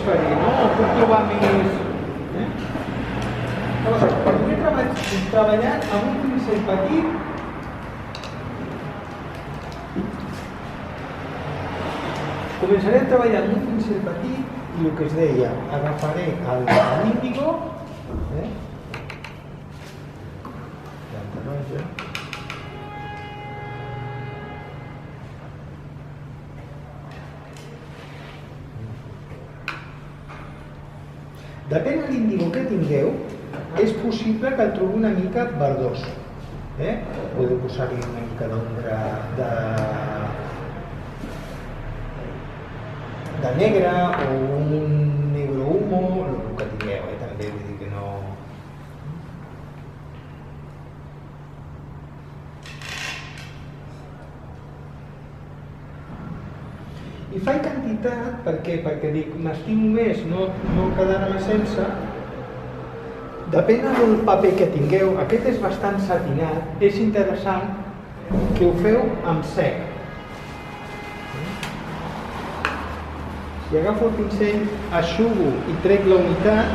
faré, no? Puc trobar més... Llavors, primer treballant amb un pincell petit, començaré a treballar amb un pincell petit i el que es deia, agafaré l'índigo, la taronja, depèn de l'índigo que tingueu, és possible que el trobi una mica verdós. Podeu posar-hi una mica d'ombra de negre o un negre humo, el que tingueu, també vull dir que no... I faig quantitat, per què? Perquè dic, m'estimo més no quedar-me sense. Depèn del paper que tingueu, aquest és bastant satinat, és interessant que ho feu amb sec. Si agafo el pincell, eixugo i trec la humitat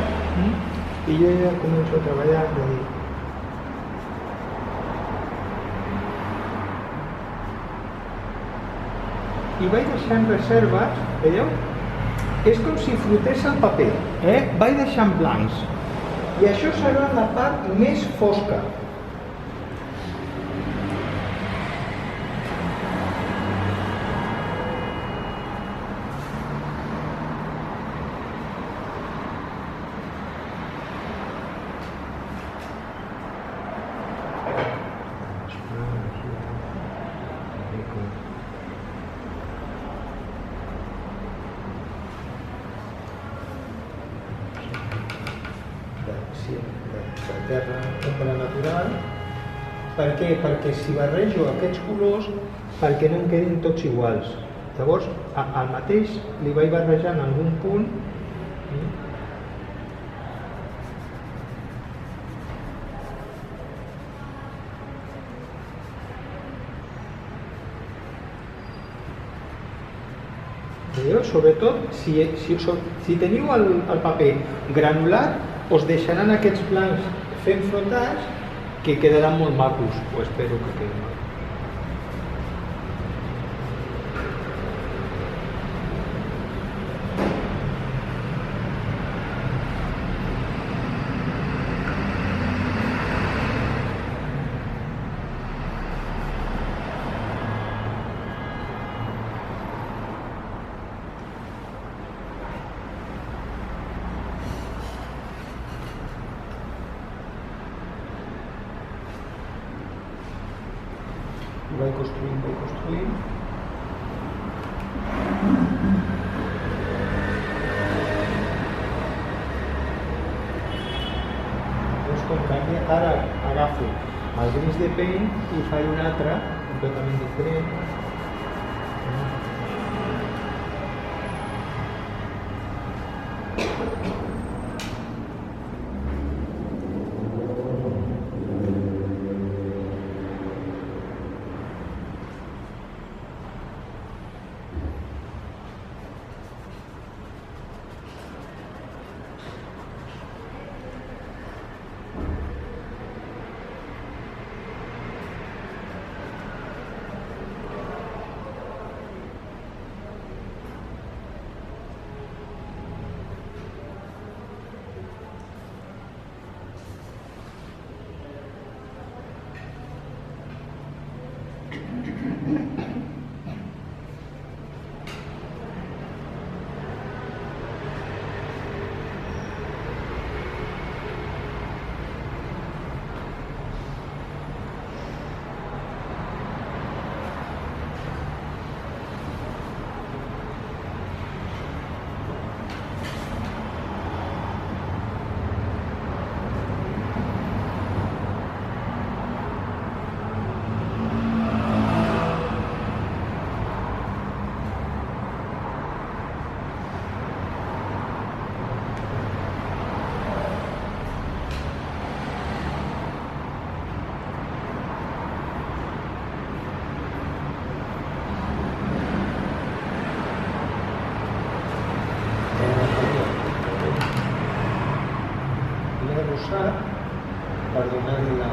i jo ja començo a treballar, i vaig deixant reserves, veieu? És com si flotés el paper, vaig deixant blancs. I això serà la part més fosca. De terra, ombra natural. Per què? Perquè si barrejo aquests colors, perquè no em quedin tots iguals. Llavors, al mateix li vaig barrejant en algun punt. Veieu? Sobretot, si teniu el paper granulat, us deixaran aquests blancs fent flotats que quedaran molt macos, o espero que quedin macos. Vaig construint. Doncs com canvia, ara agafo el gris de paint i faig un altre completament diferent. para donarle la...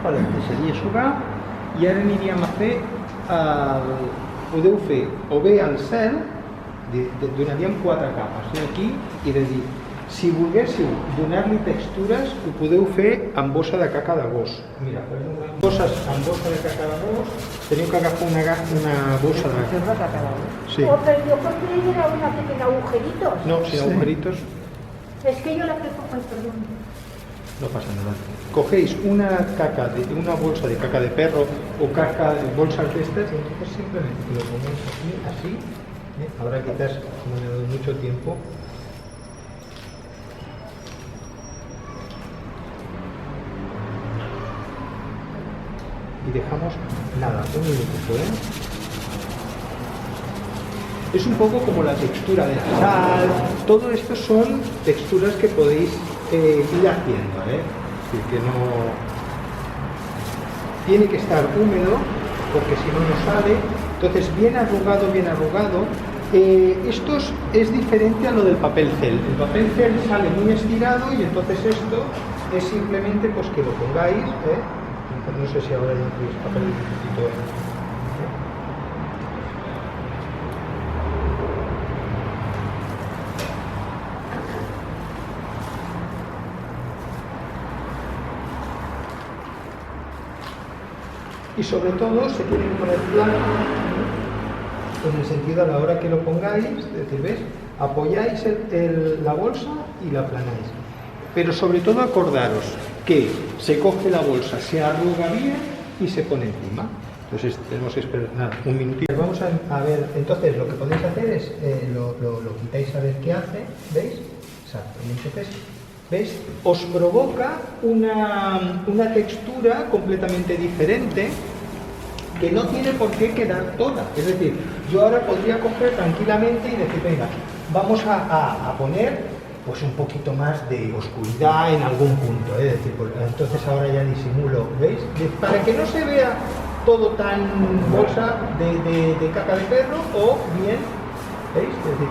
Vale, seria jugar i ara aniríem a fer podeu fer o bé al cel, donaríem 4 capes aquí i de dir, si volguéssiu donar-li textures ho podeu fer amb bossa de caca de gos. Mira, per exemple, bosses amb bossa de caca de gos, teniu que agafar una bossa de caca de gos. Sí. Oh, pero yo porque era una pequeña agujeritos. No, sin agujeritos. Es que yo la que cojo, ay, perdón. No pasa nada. Cogéis una bolsa de caca de perro o caca de bolsas de estas y entonces simplemente lo ponéis aquí, así. Ahora quizás no me doy mucho tiempo. Y dejamos nada, un minutito, Es un poco como la textura de la sal. Todo esto son texturas que podéis ir haciendo, Es decir, que no tiene que estar húmedo porque si no sale. Entonces bien arrugado. Esto es diferente a lo del papel cel. El papel cel sale muy estirado y entonces esto es simplemente pues que lo pongáis, No sé si ahora ya incluís papel un poquito, Y sobre todo se tiene que poner plano, en el sentido a la hora que lo pongáis, es decir, ¿ves? Apoyáis la bolsa y la aplanáis. Pero sobre todo acordaros que se coge la bolsa, se arruga bien y se pone encima. Entonces tenemos que esperar un minutito. Vamos a ver, entonces lo que podéis hacer es, lo quitáis a ver qué hace, ¿veis? Exacto, entonces, ¿veis? Os provoca una textura completamente diferente que no tiene por qué quedar toda. Es decir, yo ahora podría coger tranquilamente y decir, venga, vamos a poner pues un poquito más de oscuridad en algún punto, Es decir, pues, entonces ahora ya disimulo, ¿veis? Para que no se vea todo tan bolsa de caca de perro o bien, ¿veis? Es decir,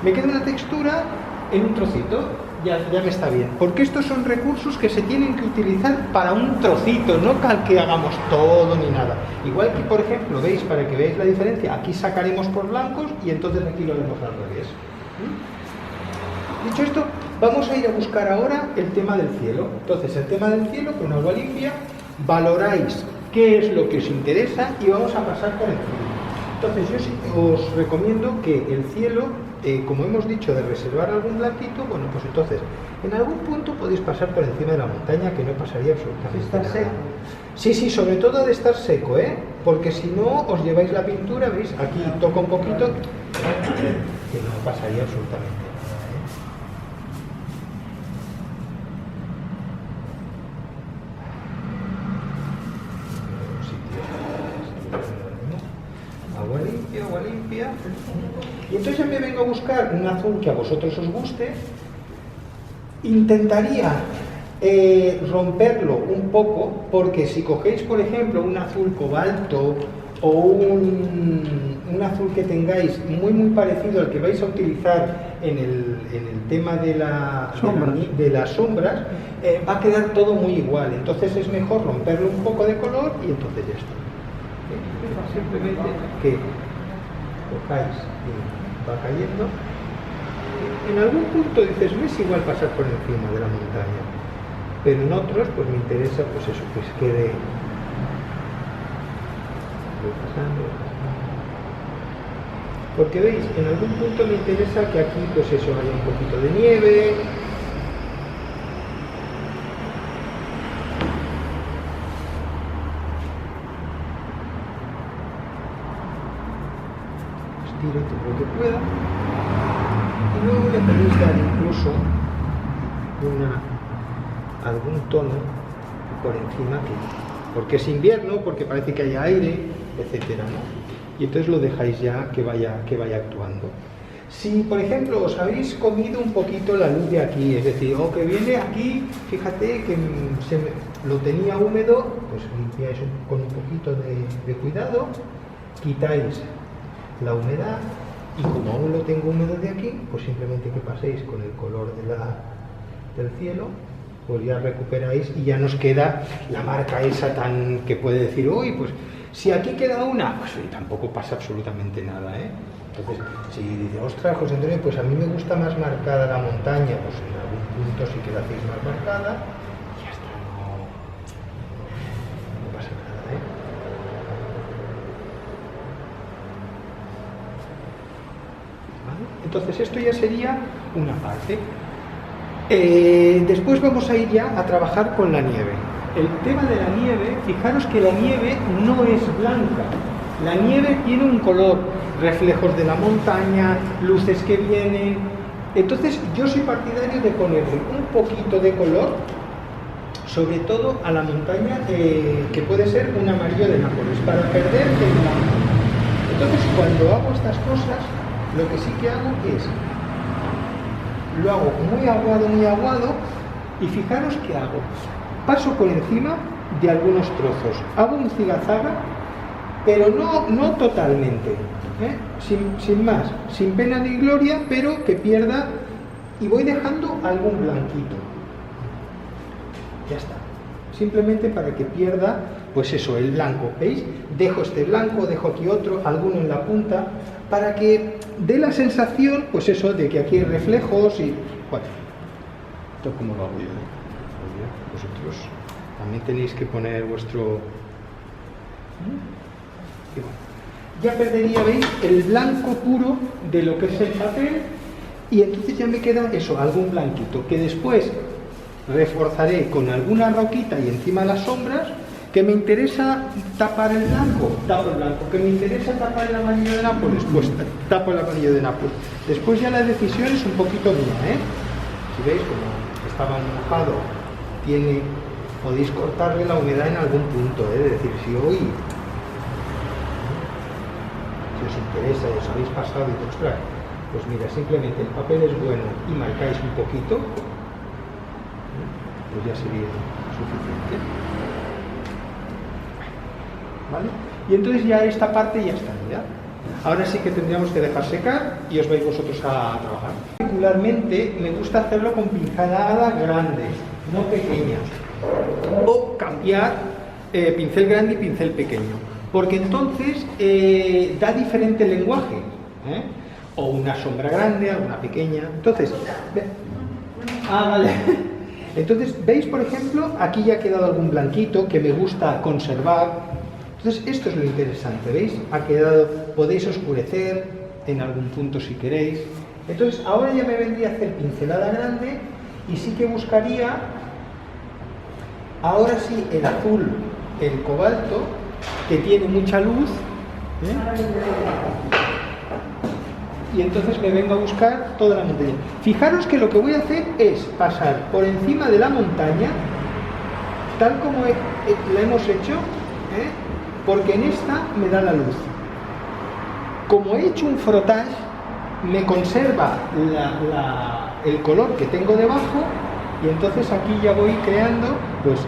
me queda una textura en un trocito, ya me está bien. Porque estos son recursos que se tienen que utilizar para un trocito, no para que hagamos todo ni nada. Igual que, por ejemplo, veis, para que veáis la diferencia, aquí sacaremos por blancos y entonces aquí lo vemos al revés. Dicho esto, vamos a ir a buscar ahora el tema del cielo. Entonces, el tema del cielo, con agua limpia, valoráis qué es lo que os interesa y vamos a pasar por encima. Entonces, yo sí os recomiendo que el cielo, como hemos dicho, de reservar algún blanquito, bueno, pues entonces, en algún punto podéis pasar por encima de la montaña, que no pasaría absolutamente nada. ¿Está seco? Sí, sobre todo de estar seco, porque si no, os lleváis la pintura, ¿veis? Aquí toca un poquito, que no pasaría absolutamente nada. Agua limpia. Y entonces ya me vengo a buscar un azul que a vosotros os guste. Intentaría romperlo un poco, porque si cogéis, por ejemplo, un azul cobalto o un azul que tengáis muy parecido al que vais a utilizar en el tema de las sombras, va a quedar todo muy igual. Entonces es mejor romperle un poco de color y entonces ya está. Simplemente que cojáis y va cayendo. En algún punto dices, no es igual pasar por encima de la montaña, pero en otros pues me interesa pues eso, que se quede pasando. Porque veis, en algún punto me interesa que aquí pues eso haya un poquito de nieve. Estiro todo lo que pueda. Y luego le podéis dar incluso algún tono por encima, porque es invierno, porque parece que hay aire, etcétera, ¿no? Y entonces lo dejáis ya que vaya actuando. Si, por ejemplo, os habéis comido un poquito la luz de aquí, es decir, o que viene aquí, fíjate que lo tenía húmedo, pues limpiáis con un poquito de cuidado, quitáis la humedad, y como aún lo tengo húmedo de aquí, pues simplemente que paséis con el color del cielo, pues ya recuperáis y ya nos queda la marca esa tan que puede decir, uy, pues si aquí queda una, pues tampoco pasa absolutamente nada, ¿eh? Entonces, si dice, ostras, José Antonio, pues a mí me gusta más marcada la montaña, pues en algún punto sí que la hacéis más marcada, y ya está, no pasa nada, ¿eh? ¿Vale? Entonces esto ya sería una parte. Después vamos a ir ya a trabajar con la nieve. El tema de la nieve, fijaros que la nieve no es blanca. La nieve tiene un color, reflejos de la montaña, luces que vienen. Entonces yo soy partidario de ponerle un poquito de color, sobre todo a la montaña, que puede ser un amarillo de Nápoles, para perder el blanco. Entonces cuando hago estas cosas, lo que sí que hago es, lo hago muy aguado, y fijaros que hago. Paso por encima de algunos trozos, hago un zigazaga, pero no totalmente, sin más, sin pena ni gloria, pero que pierda, y voy dejando algún blanquito. Ya está. Simplemente para que pierda, pues eso, el blanco. ¿Veis? Dejo este blanco, dejo aquí otro, alguno en la punta, para que dé la sensación, pues eso, de que aquí hay reflejos y... Bueno, esto como lo hago yo, vosotros también tenéis que poner vuestro... Y bueno, ya perdería, ¿veis?, el blanco puro de lo que es el papel, y entonces ya me queda eso, algún blanquito, que después reforzaré con alguna roquita y encima las sombras. Que me interesa tapar el blanco, tapo el blanco. Que me interesa tapar el amarillo de Nápoles, pues tapo el amarillo de Nápoles. Después ya la decisión es un poquito mía, ¿eh? Si veis, como estaba mojado, podéis cortarle la humedad en algún punto, ¿eh? Es decir, si hoy, si os interesa y os habéis pasado y dices, ostras, pues mira, simplemente el papel es bueno y marcáis un poquito, pues ya sería suficiente. ¿Vale? Y entonces ya esta parte ya está, ¿ya? Ahora sí que tendríamos que dejar secar y os vais vosotros a trabajar. Particularmente me gusta hacerlo con pinceladas grandes, no pequeñas. O cambiar pincel grande y pincel pequeño. Porque entonces da diferente lenguaje, ¿eh? O una sombra grande, alguna pequeña. Entonces, vale. Entonces, veis, por ejemplo, aquí ya ha quedado algún blanquito que me gusta conservar. Entonces, esto es lo interesante, ¿veis? Ha quedado, podéis oscurecer en algún punto si queréis. Entonces, ahora ya me vendría a hacer pincelada grande y sí que buscaría, ahora sí, el azul, el cobalto, que tiene mucha luz, ¿eh? Y entonces me vengo a buscar toda la montaña. Fijaros que lo que voy a hacer es pasar por encima de la montaña, tal como la hemos hecho, ¿eh? Porque en esta me da la luz. Como he hecho un frottage, me conserva el color que tengo debajo, y entonces aquí ya voy creando, pues,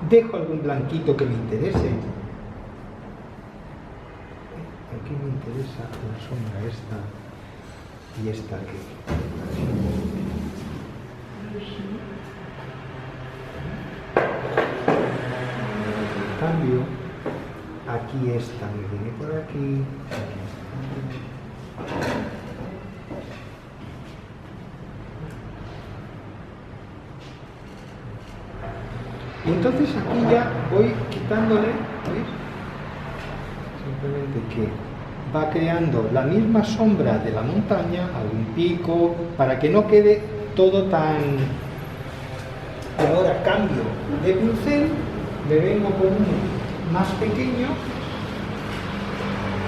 dejo algún blanquito que me interese. Aquí me interesa la sombra esta y esta aquí. En cambio, aquí esta me viene por aquí. Y entonces aquí ya voy quitándole, ¿veis? Simplemente que va creando la misma sombra de la montaña, algún pico, para que no quede todo tan... Y ahora cambio de pincel, me vengo con uno más pequeño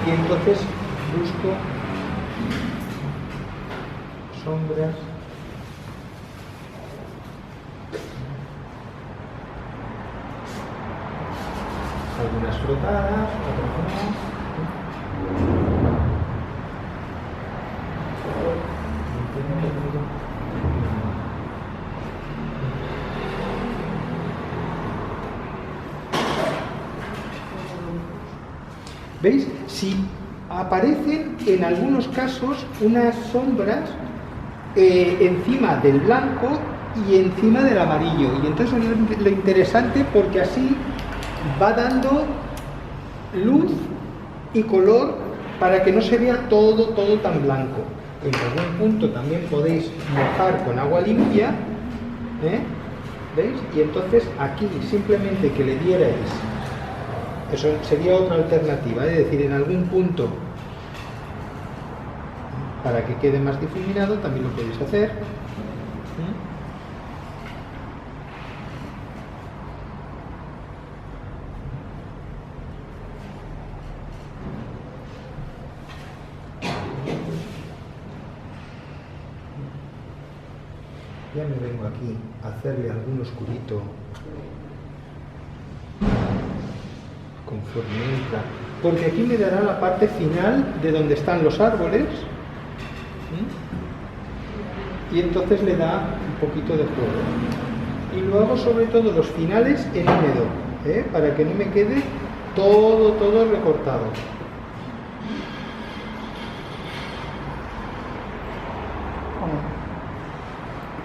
y entonces busco sombras. Algunas frotadas, otras no. ¿Veis? Si aparecen en algunos casos unas sombras encima del blanco y encima del amarillo, y entonces es lo interesante porque así va dando luz y color para que no se vea todo tan blanco. En algún punto también podéis mojar con agua limpia, ¿veis? Y entonces aquí simplemente que le dierais, eso sería otra alternativa, es decir, en algún punto para que quede más difuminado también lo podéis hacer. Ya me vengo aquí a hacerle algún oscurito conforme entra, porque aquí me dará la parte final de donde están los árboles, y entonces le da un poquito de juego. Y luego sobre todo los finales en húmedo, para que no me quede todo recortado.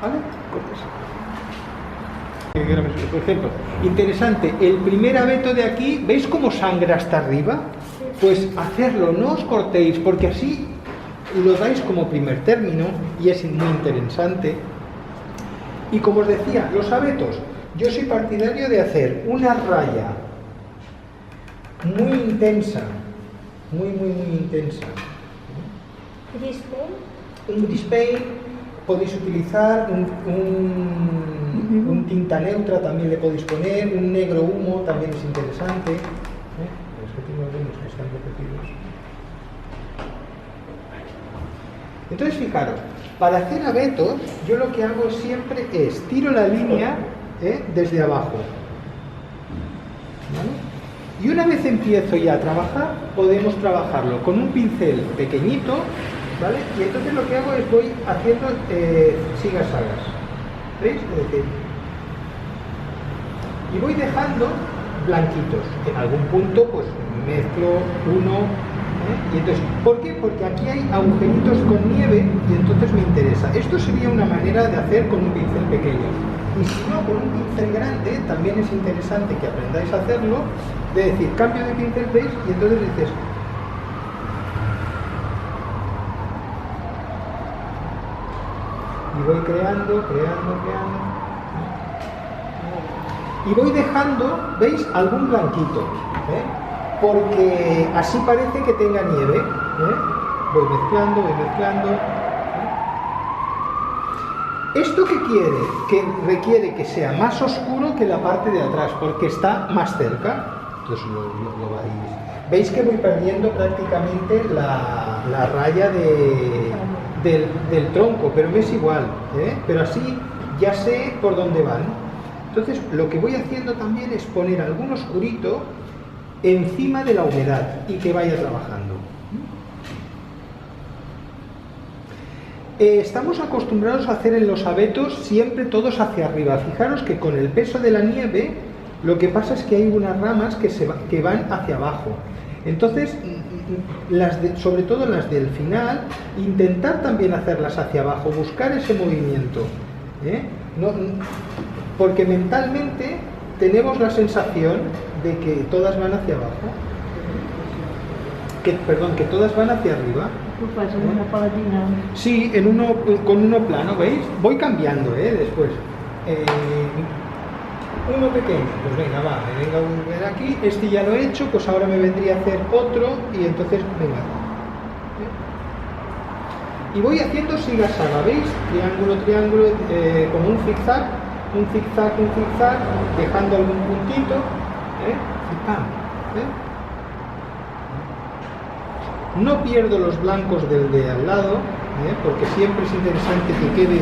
¿Vale? Por ejemplo, interesante, el primer abeto de aquí, ¿veis cómo sangra hasta arriba? Pues hacerlo, no os cortéis, porque así lo dais como primer término y es muy interesante. Y como os decía, los abetos, yo soy partidario de hacer una raya muy intensa, muy intensa. Un grease paint, podéis utilizar un tinta neutra, también le podéis poner, un negro humo también es interesante. Es que tengo algunos que están repetidos. Entonces fijaros, para hacer abetos yo lo que hago siempre es tiro la línea desde abajo, ¿vale? Y una vez empiezo ya a trabajar, podemos trabajarlo con un pincel pequeñito, ¿vale? Y entonces lo que hago es voy haciendo sigas-sagas, ¿veis? Es decir, y voy dejando blanquitos. En algún punto pues mezclo uno, y entonces, ¿por qué? Porque aquí hay agujeritos con nieve y entonces me interesa. Esto sería una manera de hacer con un pincel pequeño. Y si no, con un pincel grande también es interesante que aprendáis a hacerlo, de decir, cambio de pincel, ¿veis? Y entonces dices, y voy creando, y voy dejando, ¿veis? Algún blanquito, porque así parece que tenga nieve, voy mezclando, ¿Esto qué quiere? Que requiere que sea más oscuro que la parte de atrás, porque está más cerca. Entonces lo vais. Veis que voy perdiendo prácticamente la raya del tronco, pero me es igual, pero así ya sé por dónde van. Entonces lo que voy haciendo también es poner algún oscurito encima de la humedad y que vaya trabajando. Estamos acostumbrados a hacer en los abetos siempre todos hacia arriba. Fijaros que con el peso de la nieve Lo que pasa es que hay unas ramas que van hacia abajo. Entonces, sobre todo las del final, intentar también hacerlas hacia abajo, buscar ese movimiento. Porque mentalmente tenemos la sensación de que todas van hacia abajo. Que todas van hacia arriba. Tú pasas una palatina. Sí, con uno plano, ¿veis? Voy cambiando, después. Uno pequeño, pues venga, va, me venga a ver aquí, este ya lo he hecho, pues ahora me vendría a hacer otro y entonces, venga. Y voy haciendo siga-saga, ¿veis? Triángulo, triángulo, como un zigzag, dejando algún puntito, No pierdo los blancos del de al lado, porque siempre es interesante que quede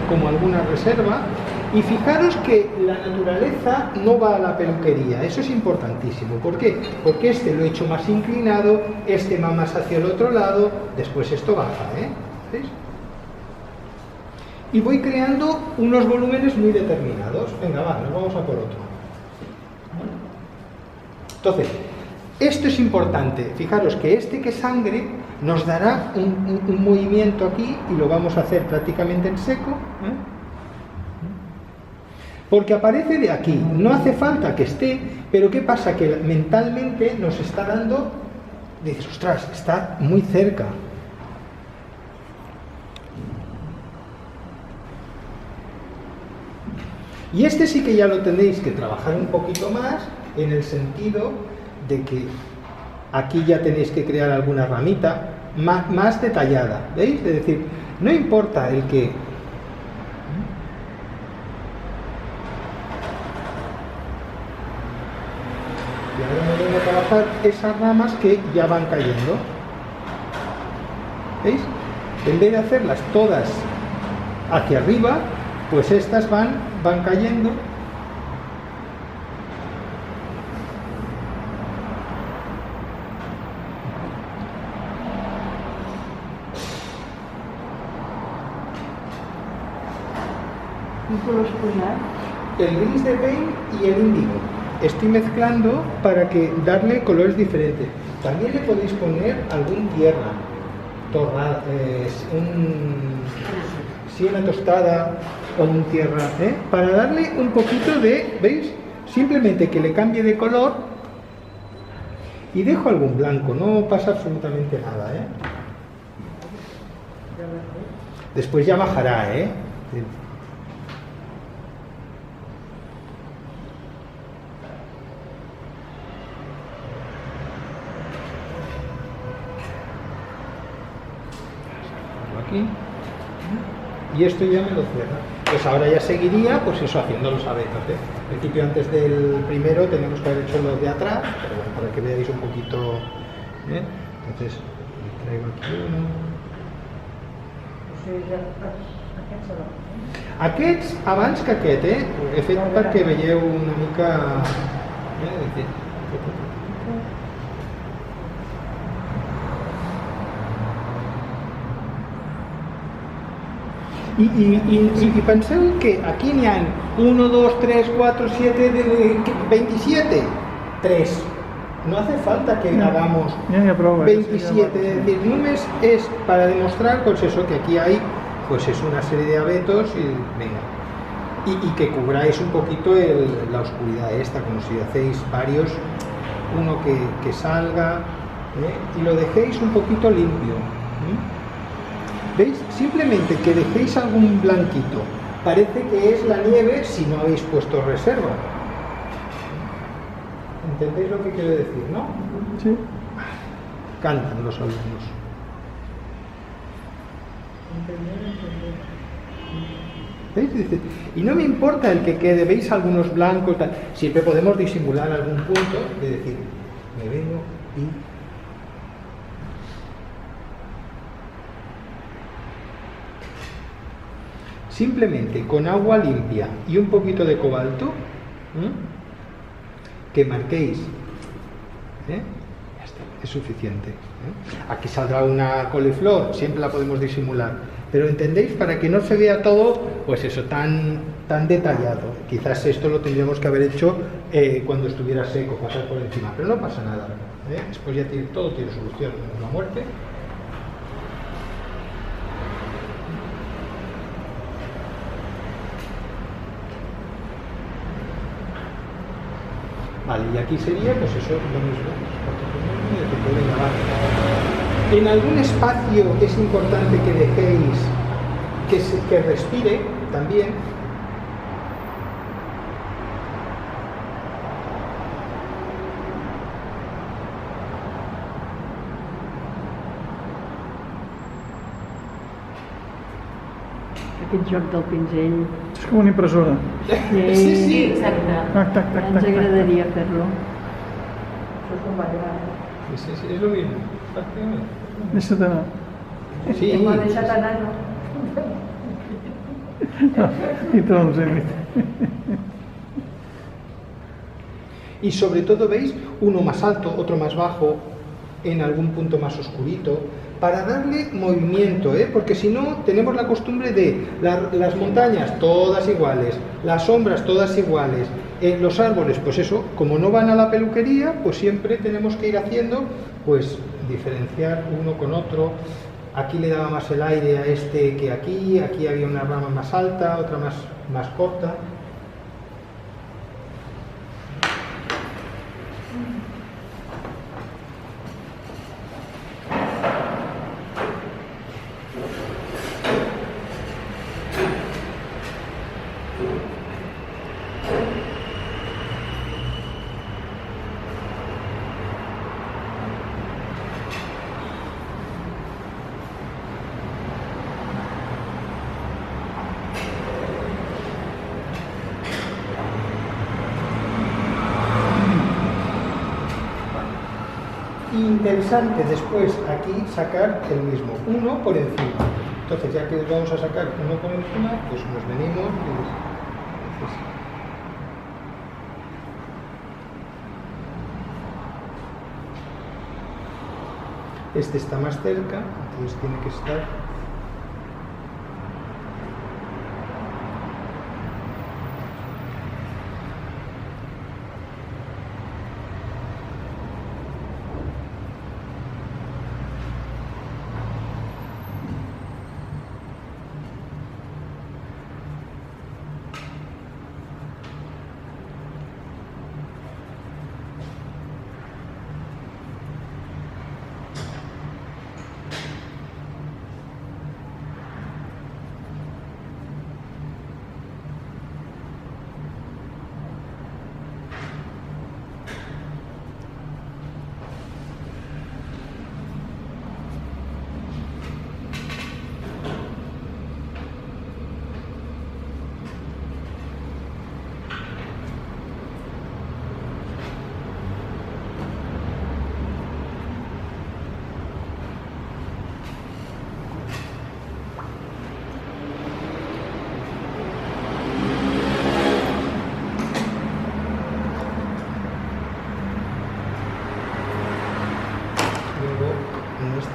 como alguna reserva. Y fijaros que la naturaleza no va a la peluquería, eso es importantísimo. ¿Por qué? Porque este lo he hecho más inclinado, este va más hacia el otro lado, después esto baja, ¿Veis? Y voy creando unos volúmenes muy determinados. Venga, va, nos vamos a por otro. Entonces, esto es importante. Fijaros que este que sangre nos dará un movimiento aquí y lo vamos a hacer prácticamente en seco. Porque aparece de aquí. No hace falta que esté, pero ¿qué pasa? Que mentalmente nos está dando... Dices, ostras, está muy cerca. Y este sí que ya lo tenéis que trabajar un poquito más, en el sentido de que aquí ya tenéis que crear alguna ramita más detallada, ¿veis? Es decir, no importa el que... Y ahora me vengo a trabajar esas ramas que ya van cayendo, ¿veis? En vez de hacerlas todas hacia arriba, pues estas van cayendo. ¿Y color escolar? El gris de paint y el índigo. Estoy mezclando para darle colores diferentes. También le podéis poner algún tierra, una tostada o un tierra, para darle un poquito de, ¿veis? Simplemente que le cambie de color y dejo algún blanco, no pasa absolutamente nada, Después ya bajará, Aquí. Y esto ya me lo cierra. Pues ahora ya seguiría, pues eso, haciendo los abetos, En principio, antes del primero tenemos que haber hecho los de atrás, pero bueno, para que veáis un poquito, Entonces, traigo aquí uno. Aquests, abans que aquest, he fet perquè veieu una mica... Y penseu que aquí n'hi ha 1, 2, 3, 4, 7, 27. 3. No hace falta que hagamos 27. Es decir, només es para demostrar, pues eso, que aquí hay, pues es una serie de abetos y venga. Y que cubráis un poquito la oscuridad esta, como si hacéis varios, uno que salga, y lo dejéis un poquito limpio. ¿Veis? Simplemente que dejéis algún blanquito. Parece que es la nieve si no habéis puesto reserva. ¿Entendéis lo que quiero decir, no? Sí. Cantan los alumnos. ¿Veis? Dice, y no me importa el que quede, veis algunos blancos, tal. Siempre podemos disimular algún punto de decir, me vengo y... Simplemente con agua limpia y un poquito de cobalto, que marquéis, ya está, es suficiente. Aquí saldrá una coliflor, siempre la podemos disimular. Pero entendéis, para que no se vea todo, pues eso, tan detallado. Quizás esto lo tendríamos que haber hecho cuando estuviera seco, pasar por encima, pero no pasa nada. Después ya todo tiene solución, la muerte. Vale, y aquí sería, pues eso, lo mismo. En algún espacio es importante que dejéis que respire también. Aquest joc del pinzell. És com una impressora. Sí. Exacte. Tac, tac, tac, Ens tac, agradaria fer-lo. Això és un ball. Sí, es lo mismo, prácticamente. Deixa't anar. Sí. M'ho ha deixat anar, no? I trons, Y sobre todo, ¿veis? Uno más alto, otro más bajo, en algún punto más oscurito, para darle movimiento, porque si no, tenemos la costumbre de las montañas todas iguales, las sombras todas iguales, los árboles, pues eso, como no van a la peluquería, pues siempre tenemos que ir haciendo, pues diferenciar uno con otro. Aquí le daba más el aire a este que aquí había una rama más alta, otra más corta. Interesante después aquí sacar el mismo, uno por encima. Entonces, ya que vamos a sacar uno por encima, pues nos venimos y este está más cerca, entonces tiene que estar.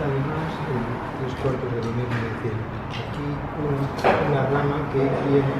Además, en 3/4 de lo mismo, es decir, aquí una rama que viene.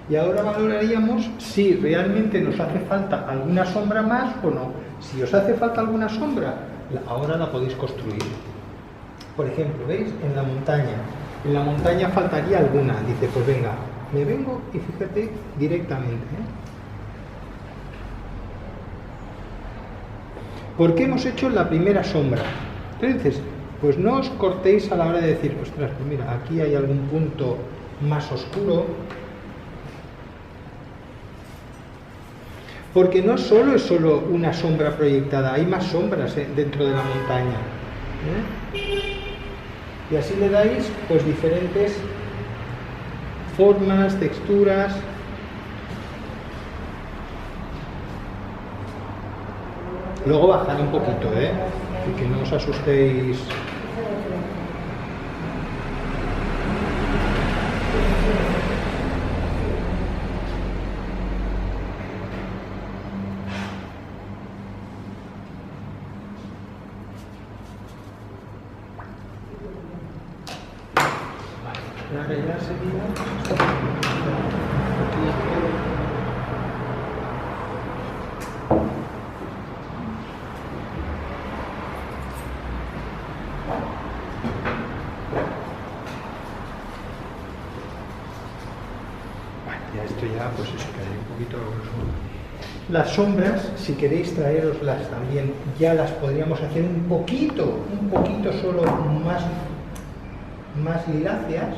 Y ahora valoraríamos si realmente nos hace falta alguna sombra más o no. Si os hace falta alguna sombra, ahora la podéis construir. Por ejemplo, ¿veis? En la montaña faltaría alguna. Dice, pues venga, me vengo y fíjate directamente. ¿Por qué hemos hecho la primera sombra? Entonces, pues no os cortéis a la hora de decir, ostras, pues mira, aquí hay algún punto más oscuro. Porque no solo es solo una sombra proyectada, hay más sombras dentro de la montaña. Y así le dais pues diferentes formas, texturas. Luego bajaré un poquito, y que no os asustéis. Vale, ahora ya seguimos. Ya esto ya, pues eso, que hay un poquito grosor. Las sombras, si queréis traeroslas también, ya las podríamos hacer un poquito solo más liláceas,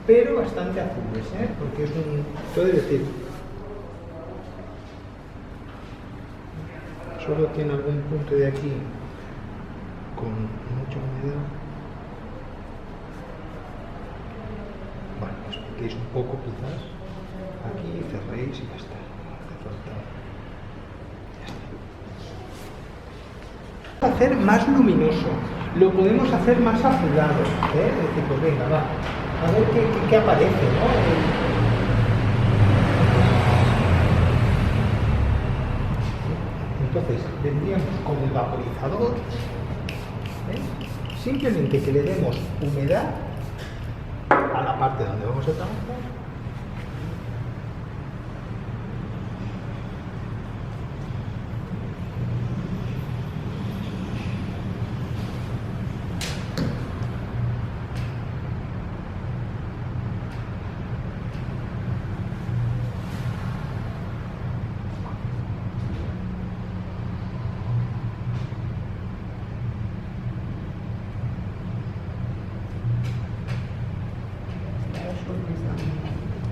pero bastante azules, porque es un, puedo decir, solo tiene algún punto de aquí con mucha humedad. Bueno, os piquéis un poco quizás. Aquí cerréis y ya está. Ya está. Hacer más luminoso, lo podemos hacer más azulado, Es decir, pues venga, va, a ver qué aparece, ¿no? Entonces, vendríamos con el vaporizador, simplemente que le demos humedad a la parte donde vamos a trabajar.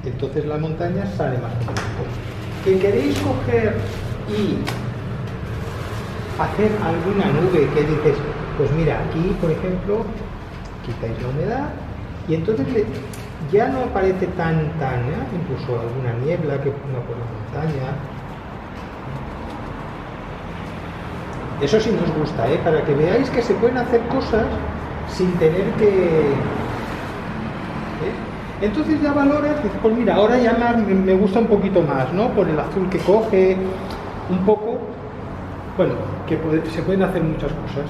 Entonces la montaña sale más bonito. Que queréis coger y hacer alguna nube que dices, pues mira, aquí por ejemplo quitáis la humedad y entonces ya no aparece tan, incluso alguna niebla que ponga por la montaña. Eso sí nos gusta, para que veáis que se pueden hacer cosas sin tener que... Entonces ya valoras, dices, pues mira, ahora ya me gusta un poquito más, ¿no? Por el azul que coge, un poco, bueno, que se pueden hacer muchas cosas.